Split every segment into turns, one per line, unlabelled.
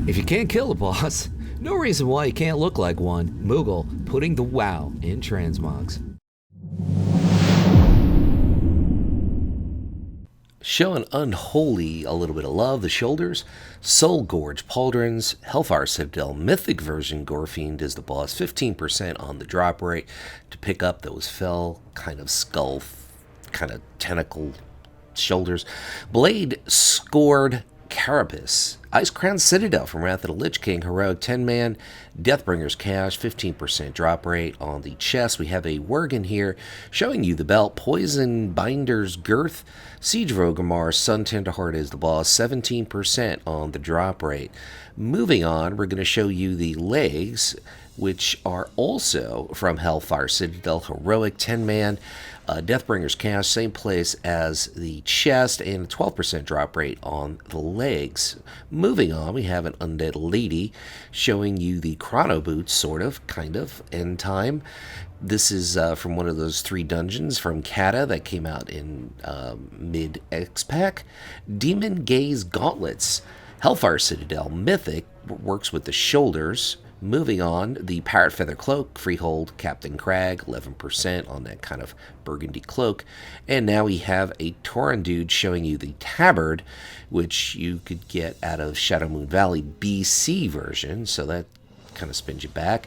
If you can't kill a boss, no reason why you can't look like one. Moogle putting the wow in transmogs.
Showing Unholy a little bit of love, the shoulders. Soul Gorge Pauldrons, Hellfire Citadel, Mythic version Gorefiend is the boss. 15% on the drop rate to pick up those fell kind of skull, kind of tentacle shoulders. Blade Scored Carapace, Icecrown Citadel from Wrath of the Lich King, heroic 10-man, Deathbringer's Cache, 15% drop rate on the chest. We have a Worgen here showing you the belt, Poison Binder's Girth, Siege of Orgrimmar, Sun Tenderheart is the boss, 17% on the drop rate. Moving on, we're going to show you the legs, which are also from Hellfire Citadel, heroic 10-man, Deathbringer's Cache, same place as the chest, and a 12% drop rate on the legs. Moving on, we have an Undead Lady showing you the Chrono Boots, sort of, kind of, end time. This is from one of those 3 dungeons from Cata that came out in mid-XPAC. Demon Gaze Gauntlets, Hellfire Citadel, Mythic, works with the shoulders. Moving on, the Parrot Feather Cloak, Freehold, Captain Crag, 11% on that kind of burgundy cloak. And now we have a Tauren dude showing you the Tabard, which you could get out of Shadow Moon Valley BC version, so that kind of spins you back.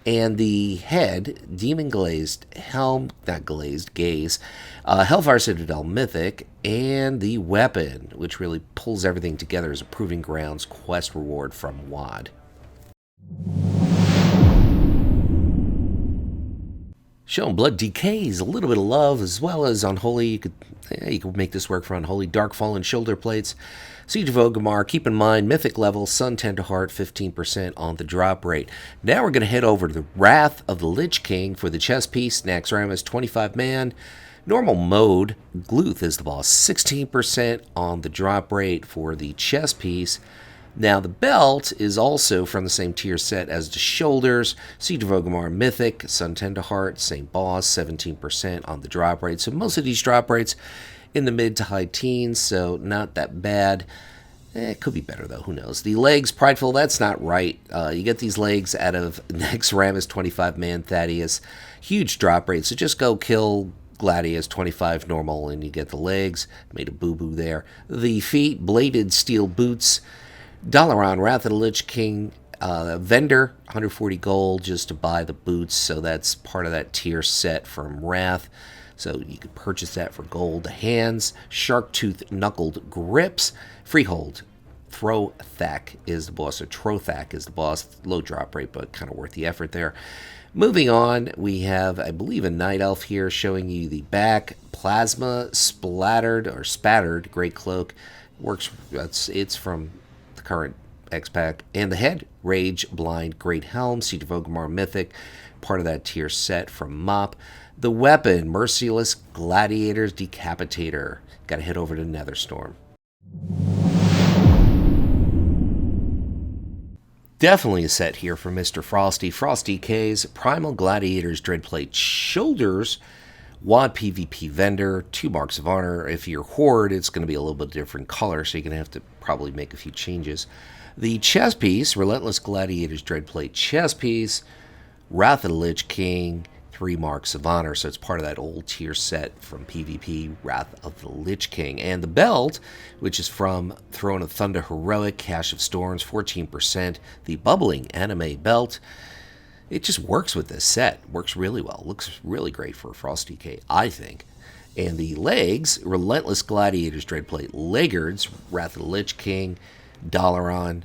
And the head, Demon Glazed Helm, not Glazed, Gaze, Hellfire Citadel Mythic, and the weapon, which really pulls everything together as a Proving Grounds quest reward from WoD. Showing Blood DKs, a little bit of love, as well as Unholy. You could make this work for Unholy. Darkfallen shoulder plates. Siege of Orgrimmar, keep in mind, Mythic level, Sun Tenderheart, 15% on the drop rate. Now we're going to head over to the Wrath of the Lich King for the chess piece. Naxxramas, 25-man. Normal mode, Gluth is the boss, 16% on the drop rate for the chess piece. Now, the belt is also from the same tier set as the shoulders. Siege of Orgrimmar Mythic, Sun Tenderheart, same boss, 17% on the drop rate. So most of these drop rates in the mid to high teens, so not that bad. It could be better, though. Who knows? The legs, Prideful, that's not right. You get these legs out of Naxxramas 25-man Thaddeus. Huge drop rate, so just go kill Gladius 25 normal, and you get the legs. Made a boo-boo there. The feet, Bladed Steel Boots. Dalaran, Wrath of the Lich King, vendor, 140 gold just to buy the boots, so that's part of that tier set from Wrath, so you could purchase that for gold. The hands, Sharktooth Knuckled Grips, Freehold, Throthak is the boss, or Trothak is the boss, low drop rate, but kind of worth the effort there. Moving on, we have, I believe, a Night Elf here showing you the back, Plasma Spattered, Great Cloak, works, it's from current XPAC, and the head, Rage Blind Great Helm, Siege of Orgrimmar Mythic, part of that tier set from MOP. The weapon, Merciless Gladiator's Decapitator. Got to head over to Netherstorm. Definitely a set here for Mr. Frosty. Frosty K's Primal Gladiator's Dreadplate Shoulders, WoD PvP vendor, 2 marks of honor. If you're Horde, it's going to be a little bit different color, so you're going to have to probably make a few changes. The chess piece, Relentless Gladiator's Dreadplate chess piece, Wrath of the Lich King, 3 marks of honor, so it's part of that old tier set from PvP, Wrath of the Lich King. And the belt, which is from Throne of Thunder Heroic, Cache of Storms, 14%, the Bubbling Anime belt. It just works with this set. Works really well. Looks really great for a Frosty K, I think. And the legs, Relentless Gladiator's Dreadplate Leggards, Wrath of the Lich King, Dalaran,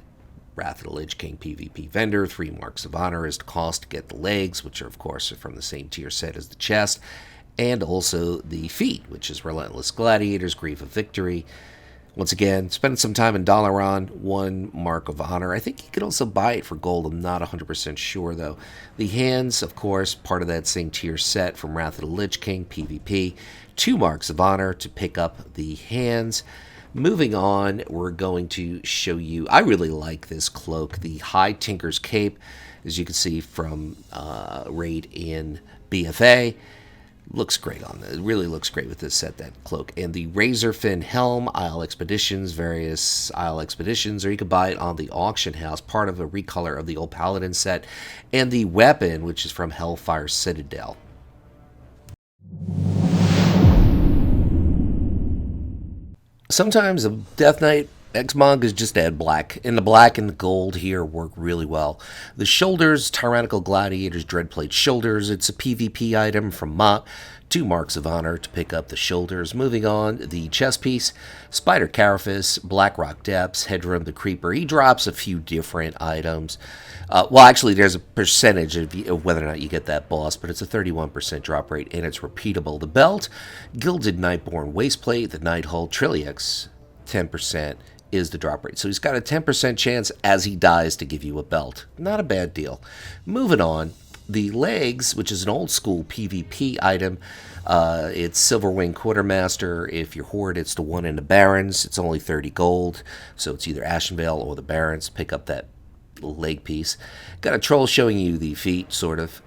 Wrath of the Lich King PvP vendor, 3 marks of honor is the cost to get the legs, which are, of course, from the same tier set as the chest. And also the feet, which is Relentless Gladiators, Grief of Victory. Once again, spending some time in Dalaran, 1 mark of honor. I think you could also buy it for gold. I'm not 100% sure, though. The hands, of course, part of that same tier set from Wrath of the Lich King, PvP. 2 marks of honor to pick up the hands. Moving on, we're going to show you, I really like this cloak, the High Tinker's Cape, as you can see from raid in BFA. Looks great on it. It really looks great with this set, that cloak. And the Razorfin Helm, Isle Expeditions, various Isle Expeditions, or you could buy it on the auction house, part of a recolor of the old Paladin set. And the weapon, which is from Hellfire Citadel. Sometimes a Death Knight xmog is just add black, and the black and the gold here work really well. The shoulders, Tyrannical Gladiator's Dreadplate shoulders, it's a PvP item from Mott. 2 marks of honor to pick up the shoulders. Moving on, the chest piece, Spider Carapace, Blackrock Depths, Headroom the Creeper. He drops a few different items. Well, actually, there's a percentage of whether or not you get that boss, but it's a 31% drop rate, and it's repeatable. The belt, Gilded Nightborn Waistplate, the Nighthull Trilliax, 10% is the drop rate. So he's got a 10% chance as he dies to give you a belt. Not a bad deal. Moving on, the legs, which is an old school PvP item. It's Silverwing Quartermaster. If you're Horde, it's the one in the Barrens. It's only 30 gold. So it's either Ashenvale or the Barrens. Pick up that leg piece. Got a troll showing you the feet, sort of.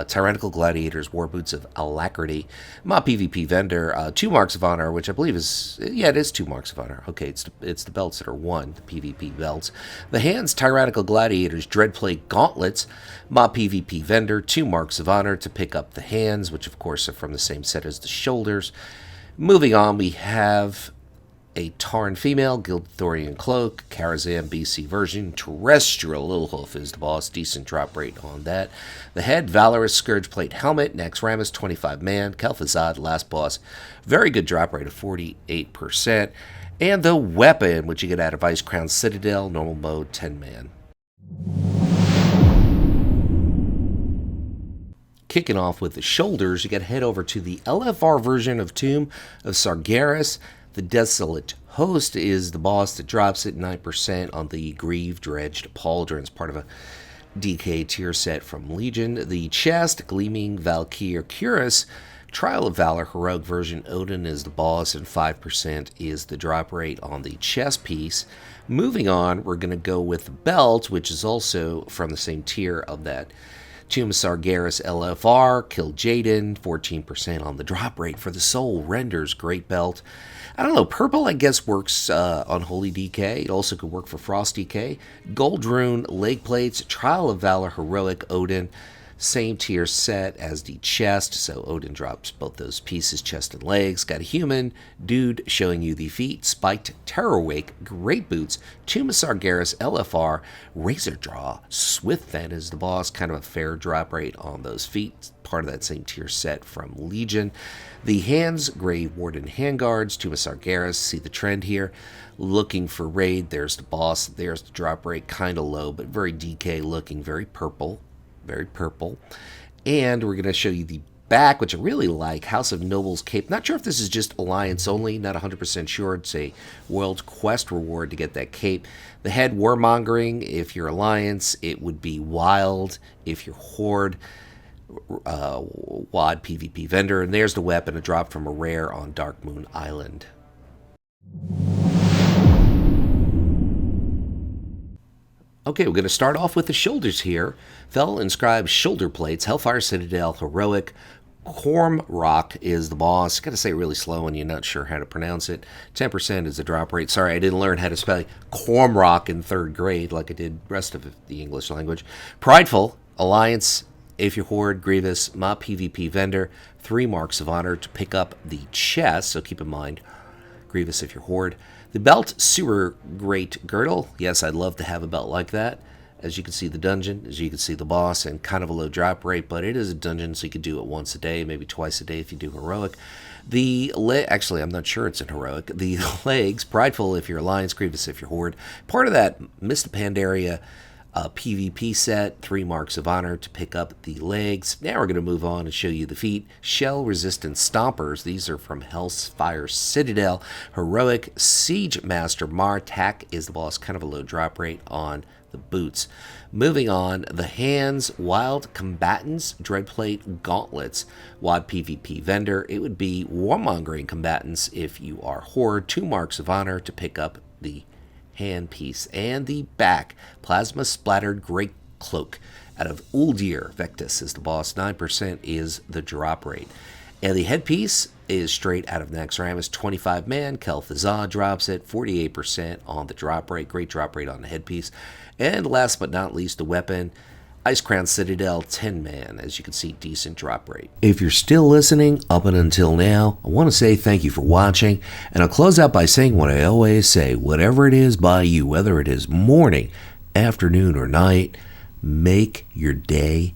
Tyrannical Gladiators, War Boots of Alacrity. My PvP vendor, 2 marks of honor, which I believe is, yeah, it is 2 marks of honor. Okay, it's the belts that are 1, the PvP belts. The hands, Tyrannical Gladiators, Dreadplate Gauntlets. My PvP vendor, 2 marks of honor to pick up the hands, which of course are from the same set as the shoulders. Moving on, we have a Tarn Female, Gildthorian Cloak, Karazhan BC version, Terrestrial Little Hoof is the boss, decent drop rate on that. The head, Valorous Scourgeplate Helmet, Naxxramas 25 man, Kel'Thuzad, last boss, very good drop rate of 48%. And the weapon, which you get out of Icecrown Citadel, normal mode, 10 man. Kicking off with the shoulders, you got to head over to the LFR version of Tomb of Sargeras. The Desolate Host is the boss that drops it 9% on the Grieve Dredged Pauldrons, part of a DK tier set from Legion. The chest, Gleaming Valkyr Cuirass, Trial of Valor Heroic version, Odin is the boss, and 5% is the drop rate on the chest piece. Moving on, we're going to go with the belt, which is also from the same tier of that Tomb of Sargeras LFR, Kill Jaden, 14% on the drop rate for the Soul Renders, great belt. I don't know, purple I guess works on Unholy DK. It also could work for Frost DK. Gold Rune, Leg Plates, Trial of Valor Heroic Odin, same tier set as the chest, so Odin drops both those pieces, chest and legs. Got a human dude showing you the feet, Spiked Terrorwake, Great Boots, Tomb of Sargeras LFR, Razor Draw, Swiftfen is the boss, kind of a fair drop rate on those feet, part of that same tier set from Legion. The hands, Grave Warden Handguards, Tomb of Sargeras, see the trend here. Looking for raid, there's the boss, there's the drop rate, kind of low, but very DK looking, very purple. Very purple. And we're going to show you the back, which I really like, House of Nobles Cape. Not sure if this is just Alliance only, not 100% sure. It's a World Quest reward to get that cape. The head, Warmongering. If you're Alliance, it would be Wild. If you're Horde, WAD PvP vendor. And there's the weapon, a drop from a rare on Dark Moon Island. Okay, we're going to start off with the shoulders here. Fel inscribed shoulder plates, Hellfire Citadel, Heroic. Cormrock is the boss. Got to say it really slow when you're not sure how to pronounce it. 10% is the drop rate. Sorry, I didn't learn how to spell Cormrock in 3rd grade like I did the rest of the English language. Prideful, Alliance, if you're Horde, Grievous, my PvP vendor. 3 marks of honor to pick up the chest, so keep in mind, Grievous if you're Horde. The belt, Sewer Great Girdle. Yes, I'd love to have a belt like that. As you can see the dungeon, as you can see the boss, and kind of a low drop rate, but it is a dungeon, so you could do it once a day, maybe twice a day if you do Heroic. Actually, I'm not sure it's in Heroic. The legs, Prideful if you're Alliance, Grievous if you're Horde. Part of that Mr. Pandaria PvP set, 3 marks of honor to pick up the legs. Now we're going to move on and show you the feet. Shell Resistant Stompers. These are from Hellfire Citadel. Heroic Siege Master Martak is the boss. Kind of a low drop rate on the boots. Moving on, the hands, Wild Combatants, Dreadplate Gauntlets, WAD PvP vendor. It would be Warmongering Combatants if you are Horde. 2 marks of honor to pick up the handpiece. And the back, Plasma Splattered Great Cloak out of Uldir. Vectus is the boss. 9% is the drop rate. And the headpiece is straight out of Naxxramas, 25 man. Kel'Thuzad drops it, 48% on the drop rate. Great drop rate on the headpiece. And last but not least, the weapon, Icecrown Citadel, 10 man. As you can see, decent drop rate. If you're still listening up and until now, I want to say thank you for watching. And I'll close out by saying what I always say, whatever it is by you, whether it is morning, afternoon, or night, make your day